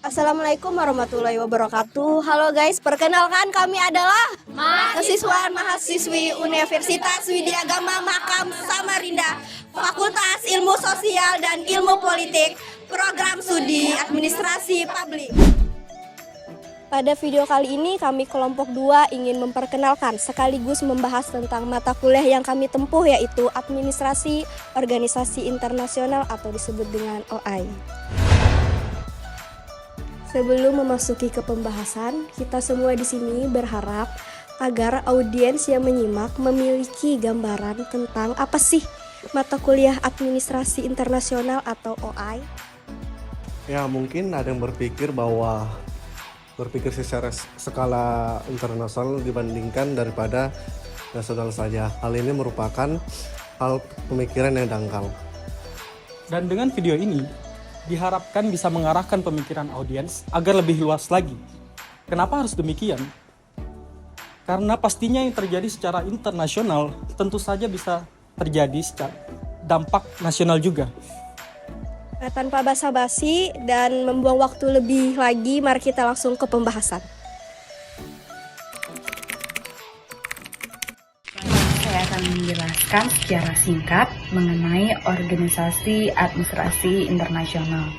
Assalamualaikum warahmatullahi wabarakatuh. Halo guys, perkenalkan kami adalah mahasiswa-mahasiswi Universitas Widya Gama Makam Samarinda, Fakultas Ilmu Sosial dan Ilmu Politik, Program Studi Administrasi Publik. Pada video kali ini kami kelompok 2 ingin memperkenalkan sekaligus membahas tentang mata kuliah yang kami tempuh, yaitu Administrasi Organisasi Internasional atau disebut dengan OI. Sebelum memasuki ke pembahasan, kita semua di sini berharap agar audiens yang menyimak memiliki gambaran tentang apa sih mata kuliah Administrasi Internasional atau OI. Ya, mungkin ada yang berpikir secara skala internasional dibandingkan daripada nasional saja. Hal ini merupakan hal pemikiran yang dangkal. Dan dengan video ini diharapkan bisa mengarahkan pemikiran audiens agar lebih luas lagi. Kenapa harus demikian? Karena pastinya yang terjadi secara internasional tentu saja bisa terjadi secara dampak nasional juga. Nah, tanpa basa-basi dan membuang waktu lebih lagi, mari kita langsung ke pembahasan. Saya akan menjelaskan secara singkat mengenai Organisasi Administrasi Internasional.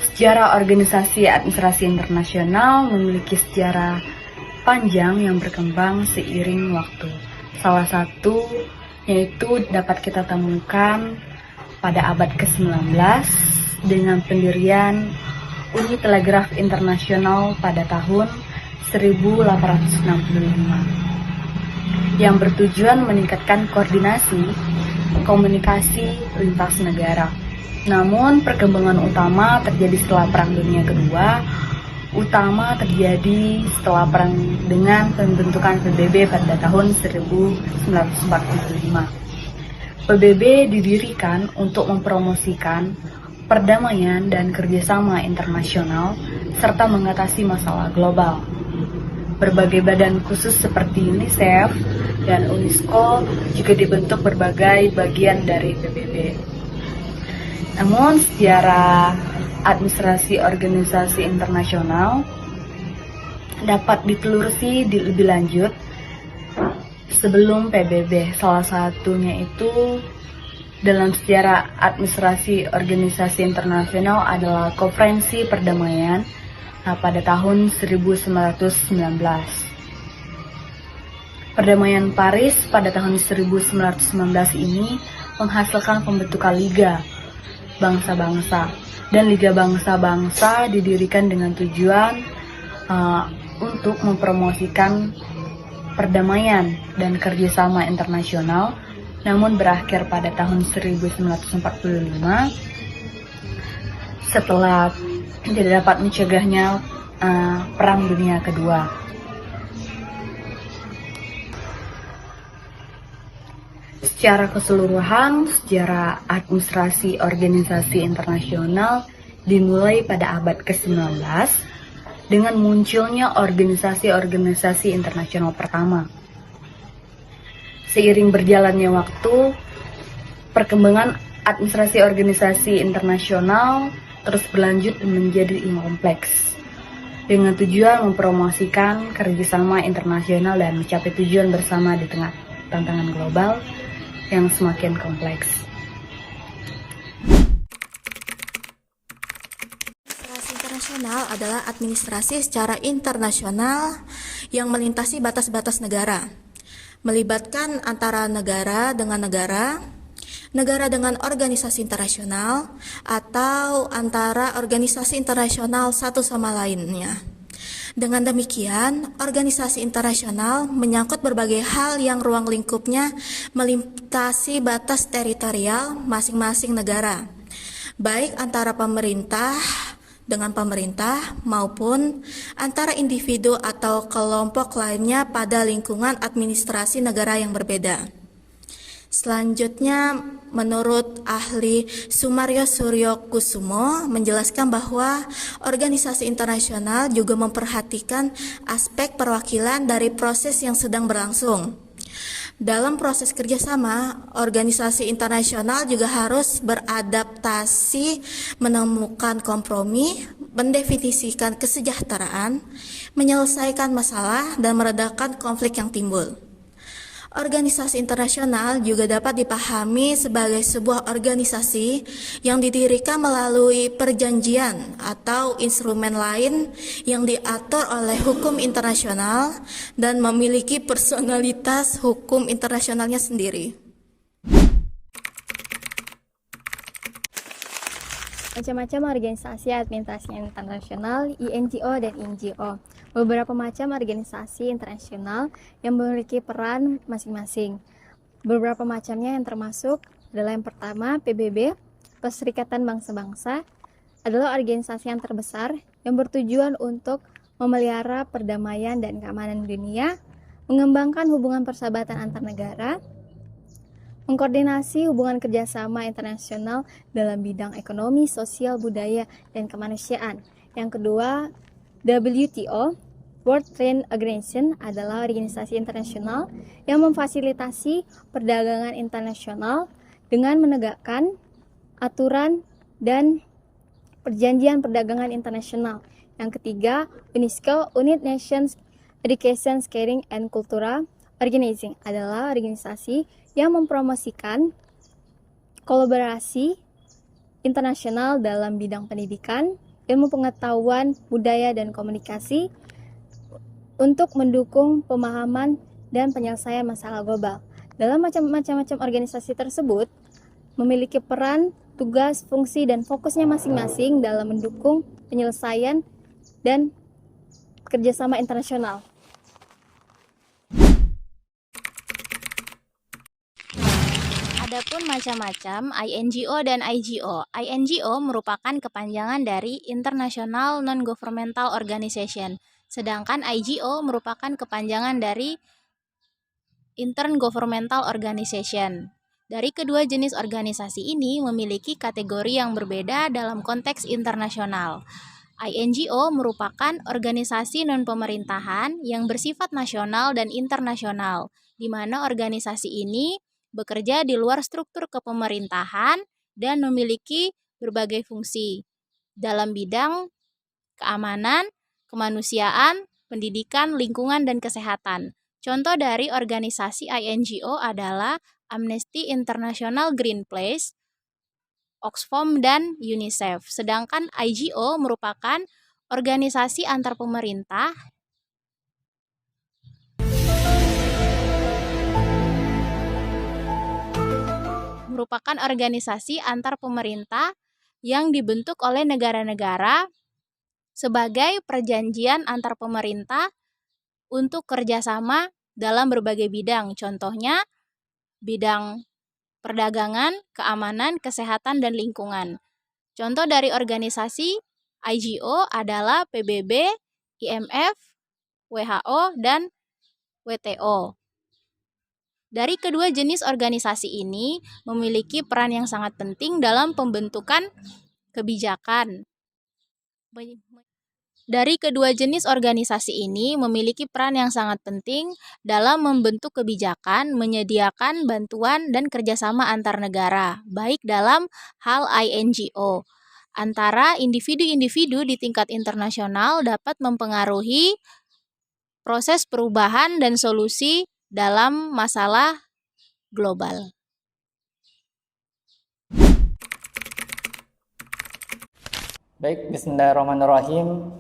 Sejarah Organisasi Administrasi Internasional memiliki sejarah panjang yang berkembang seiring waktu. Salah satu yaitu dapat kita temukan pada abad ke-19 dengan pendirian Uni Telegraf Internasional pada tahun 1865. Yang bertujuan meningkatkan koordinasi komunikasi lintas negara. Namun perkembangan utama terjadi setelah Perang Dunia Kedua, setelah perang dengan pembentukan PBB pada tahun 1945. PBB didirikan untuk mempromosikan perdamaian dan kerjasama internasional serta mengatasi masalah global. Berbagai badan khusus seperti UNICEF dan UNESCO juga dibentuk berbagai bagian dari PBB. Namun secara administrasi organisasi internasional dapat ditelusuri lebih lanjut sebelum PBB. Salah satunya itu dalam sejarah administrasi organisasi internasional adalah Konferensi Perdamaian pada tahun 1919. Perdamaian Paris pada tahun 1919 ini menghasilkan pembentukan Liga Bangsa-Bangsa, dan Liga Bangsa-Bangsa didirikan dengan tujuan untuk mempromosikan perdamaian dan kerjasama internasional, namun berakhir pada tahun 1945 setelah tidak dapat mencegahnya Perang Dunia Kedua. Secara keseluruhan, sejarah administrasi organisasi internasional dimulai pada abad ke-19 dengan munculnya organisasi-organisasi internasional pertama. Seiring berjalannya waktu, perkembangan administrasi organisasi internasional terus berlanjut menjadi kompleks dengan tujuan mempromosikan kerjasama internasional dan mencapai tujuan bersama di tengah tantangan global yang semakin kompleks. Administrasi internasional adalah administrasi secara internasional yang melintasi batas-batas negara, melibatkan antara negara dengan negara, negara dengan organisasi internasional, atau antara organisasi internasional satu sama lainnya. Dengan demikian, organisasi internasional menyangkut berbagai hal yang ruang lingkupnya melintasi batas teritorial masing-masing negara, baik antara pemerintah dengan pemerintah maupun antara individu atau kelompok lainnya pada lingkungan administrasi negara yang berbeda. Selanjutnya, menurut ahli Sumaryo Suryo Kusumo menjelaskan bahwa organisasi internasional juga memperhatikan aspek perwakilan dari proses yang sedang berlangsung. Dalam proses kerjasama, organisasi internasional juga harus beradaptasi, menemukan kompromi, mendefinisikan kesejahteraan, menyelesaikan masalah, dan meredakan konflik yang timbul. Organisasi internasional juga dapat dipahami sebagai sebuah organisasi yang didirikan melalui perjanjian atau instrumen lain yang diatur oleh hukum internasional dan memiliki personalitas hukum internasionalnya sendiri. Macam-macam organisasi administrasi internasional, INGO dan NGO. Beberapa macam organisasi internasional yang memiliki peran masing-masing. Beberapa macamnya yang termasuk adalah yang pertama PBB, Perserikatan Bangsa-Bangsa, adalah organisasi yang terbesar yang bertujuan untuk memelihara perdamaian dan keamanan dunia, mengembangkan hubungan persahabatan antar negara, mengkoordinasi hubungan kerjasama internasional dalam bidang ekonomi, sosial, budaya, dan kemanusiaan. Yang kedua, WTO, World Trade Organization, adalah organisasi internasional yang memfasilitasi perdagangan internasional dengan menegakkan aturan dan perjanjian perdagangan internasional. Yang ketiga, UNESCO, United Nations Education, Caring, and Cultural Organizing, adalah organisasi yang mempromosikan kolaborasi internasional dalam bidang pendidikan, ilmu pengetahuan, budaya, dan komunikasi untuk mendukung pemahaman dan penyelesaian masalah global. Dalam macam-macam organisasi tersebut memiliki peran, tugas, fungsi, dan fokusnya masing-masing dalam mendukung penyelesaian dan kerjasama internasional. Adapun macam-macam INGO dan IGO. INGO merupakan kepanjangan dari International Non-Governmental Organization, sedangkan IGO merupakan kepanjangan dari Intergovernmental Organization. Dari kedua jenis organisasi ini memiliki kategori yang berbeda dalam konteks internasional. INGO merupakan organisasi non-pemerintahan yang bersifat nasional dan internasional, di mana organisasi ini bekerja di luar struktur kepemerintahan dan memiliki berbagai fungsi dalam bidang keamanan, kemanusiaan, pendidikan, lingkungan, dan kesehatan. Contoh dari organisasi INGO adalah Amnesty International Greenpeace, Oxfam, dan UNICEF. Sedangkan IGO merupakan organisasi antar pemerintah yang dibentuk oleh negara-negara sebagai perjanjian antar pemerintah untuk kerjasama dalam berbagai bidang. Contohnya, bidang perdagangan, keamanan, kesehatan, dan lingkungan. Contoh dari organisasi IGO adalah PBB, IMF, WHO, dan WTO. Dari kedua jenis organisasi ini memiliki peran yang sangat penting dalam pembentukan kebijakan. Dari kedua jenis organisasi ini memiliki peran yang sangat penting dalam membentuk kebijakan, menyediakan bantuan dan kerjasama antar negara, baik dalam hal INGO. Antara individu-individu di tingkat internasional dapat mempengaruhi proses perubahan dan solusi dalam masalah global. Baik, bismillahirrahmanirrahim.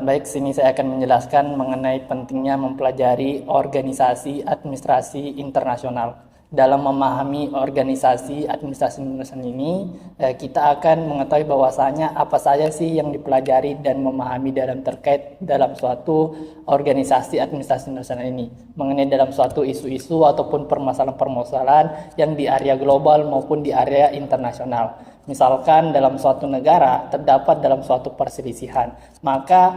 Baik, sini saya akan menjelaskan mengenai pentingnya mempelajari organisasi administrasi internasional. Dalam memahami organisasi administrasi internasional ini, kita akan mengetahui bahwasanya apa saja sih yang dipelajari dan memahami terkait dalam suatu organisasi administrasi internasional ini, mengenai dalam suatu isu-isu ataupun permasalahan-permasalahan yang di area global maupun di area internasional. Misalkan dalam suatu negara terdapat dalam suatu perselisihan, maka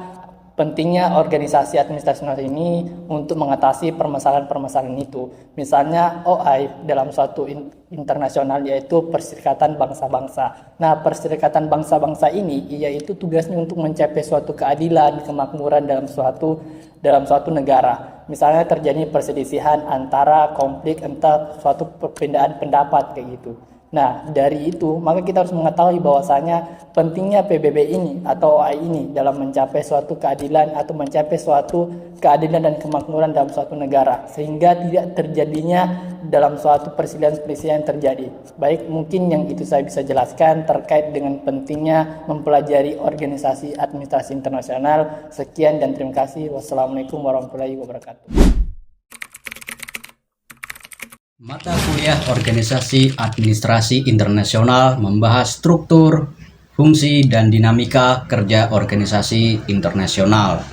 pentingnya organisasi administrasi ini untuk mengatasi permasalahan-permasalahan itu. Misalnya OI dalam suatu internasional yaitu Perserikatan Bangsa-Bangsa. Nah, Perserikatan Bangsa-Bangsa ini yaitu tugasnya untuk mencapai suatu keadilan, kemakmuran dalam suatu negara. Misalnya terjadi perselisihan antara konflik suatu perbedaan pendapat kayak gitu. Nah, dari itu, maka kita harus mengetahui bahwasanya pentingnya PBB ini atau OAI ini dalam mencapai suatu keadilan atau mencapai suatu keadilan dan kemakmuran dalam suatu negara, sehingga tidak terjadinya dalam suatu perselisihan yang terjadi. Baik, mungkin yang itu saya bisa jelaskan terkait dengan pentingnya mempelajari organisasi administrasi internasional. Sekian dan terima kasih. Wassalamualaikum warahmatullahi wabarakatuh. Mata kuliah Organisasi Administrasi Internasional membahas struktur, fungsi, dan dinamika kerja organisasi internasional.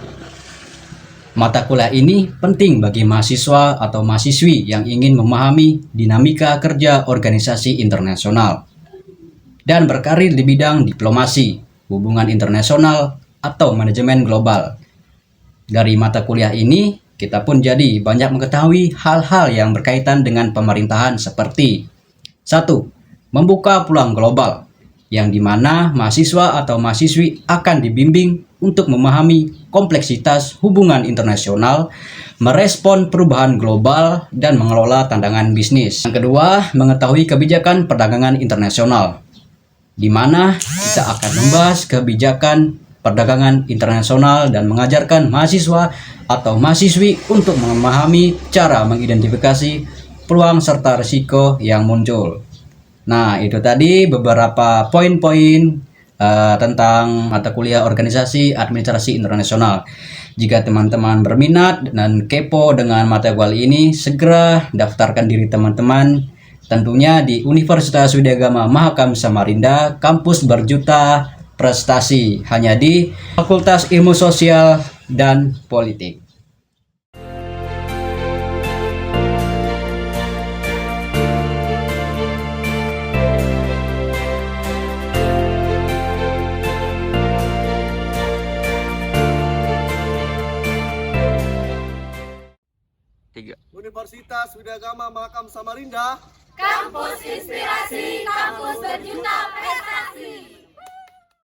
Mata kuliah ini penting bagi mahasiswa atau mahasiswi yang ingin memahami dinamika kerja organisasi internasional dan berkarir di bidang diplomasi, hubungan internasional, atau manajemen global. Dari mata kuliah ini, kita pun jadi banyak mengetahui hal-hal yang berkaitan dengan pemerintahan seperti 1. Membuka peluang global, yang dimana mahasiswa atau mahasiswi akan dibimbing untuk memahami kompleksitas hubungan internasional, merespon perubahan global, dan mengelola tantangan bisnis. Yang kedua, mengetahui kebijakan perdagangan internasional, di mana kita akan membahas kebijakan perdagangan internasional dan mengajarkan mahasiswa atau mahasiswi untuk memahami cara mengidentifikasi peluang serta risiko yang muncul. Nah, itu tadi beberapa poin-poin tentang mata kuliah Organisasi Administrasi Internasional. Jika teman-teman berminat dan kepo dengan mata kuliah ini, segera daftarkan diri teman-teman tentunya di Universitas Widyagama Mahakam Samarinda, kampus berjuta prestasi, hanya di Fakultas Ilmu Sosial dan Politik. Universitas Widyagama Mahakam Samarinda, Kampus inspirasi, kampus berjuta prestasi.